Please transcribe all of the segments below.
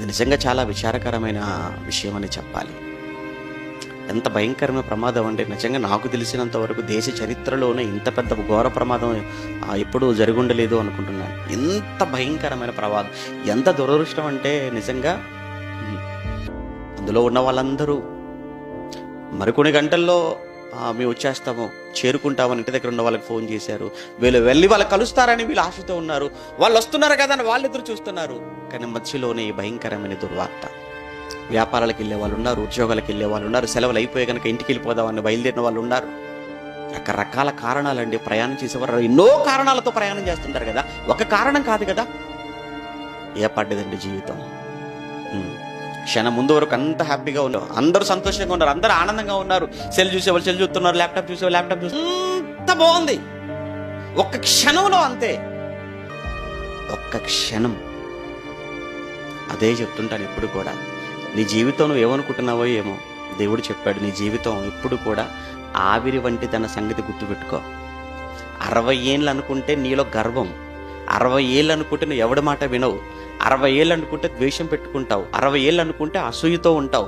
అది నిజంగా చాలా విచారకరమైన విషయం అని చెప్పాలి. ఎంత భయంకరమైన ప్రమాదం అంటే, నిజంగా నాకు తెలిసినంత వరకు దేశ చరిత్రలోనే ఇంత పెద్ద ఘోర ప్రమాదం ఎప్పుడూ జరుగుండలేదు అనుకుంటున్నాను. ఎంత భయంకరమైన ప్రమాదం, ఎంత దురదృష్టం అంటే నిజంగా అందులో ఉన్న వాళ్ళందరూ మరికొన్ని గంటల్లో మేము వచ్చేస్తాము, చేరుకుంటామని ఇంటి దగ్గర ఉన్న వాళ్ళకి ఫోన్ చేశారు. వీళ్ళు వెళ్ళి వాళ్ళు కలుస్తారని వీళ్ళు ఆశతో ఉన్నారు. వాళ్ళు వస్తున్నారు కదా అని వాళ్ళు ఎదురు చూస్తున్నారు. కానీ మధ్యలోనే ఈ భయంకరమైన దుర్వార్త. వ్యాపారాలకు వెళ్ళే వాళ్ళు ఉన్నారు, ఉద్యోగాలకు వెళ్ళే వాళ్ళు ఉన్నారు, సెలవులు అయిపోయి కనుక ఇంటికి వెళ్ళిపోదామని బయలుదేరిన వాళ్ళు ఉన్నారు. రకరకాల కారణాలండి. ప్రయాణం చేసేవారు ఎన్నో కారణాలతో ప్రయాణం చేస్తుంటారు కదా, ఒక కారణం కాదు కదా. పడ్డదండి జీవితం. క్షణం ముందు వరకు అంత హ్యాపీగా ఉన్నారు, అందరూ సంతోషంగా ఉన్నారు, అందరూ ఆనందంగా ఉన్నారు. సెల్ చూసేవాళ్ళు సెల్ చూస్తున్నారు, ల్యాప్టాప్ చూసేవాళ్ళు ల్యాప్టాప్ చూసి అంత బాగుంది. ఒక్క క్షణంలో అంతే, ఒక్క క్షణం. అదే చెప్తుంటాను ఎప్పుడు కూడా. నీ జీవితం నువ్వు ఏమనుకుంటున్నావో ఏమో, దేవుడు చెప్పాడు నీ జీవితం ఎప్పుడు కూడా ఆవిరి వంటి తన సంగతి గుర్తుపెట్టుకో. 60 ఏళ్ళు అనుకుంటే నీలో గర్వం, 60 ఏళ్ళు అనుకుంటే నువ్వు ఎవడి మాట వినవు, 60 ఏళ్ళు అనుకుంటే ద్వేషం పెట్టుకుంటావు, 60 ఏళ్ళు అనుకుంటే అసూయతో ఉంటావు.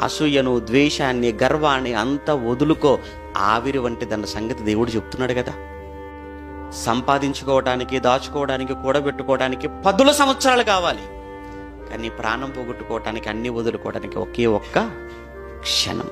అసూయను, ద్వేషాన్ని, గర్వాన్ని అంతా వదులుకో. ఆవిరి వంటి దాని సంగతి దేవుడు చెప్తున్నాడు కదా. సంపాదించుకోవడానికి, దాచుకోవడానికి, కూడబెట్టుకోవడానికి 10 సంవత్సరాలు కావాలి. కానీ ప్రాణం పోగొట్టుకోవటానికి, అన్ని వదులుకోవడానికి ఒకే ఒక్క క్షణం.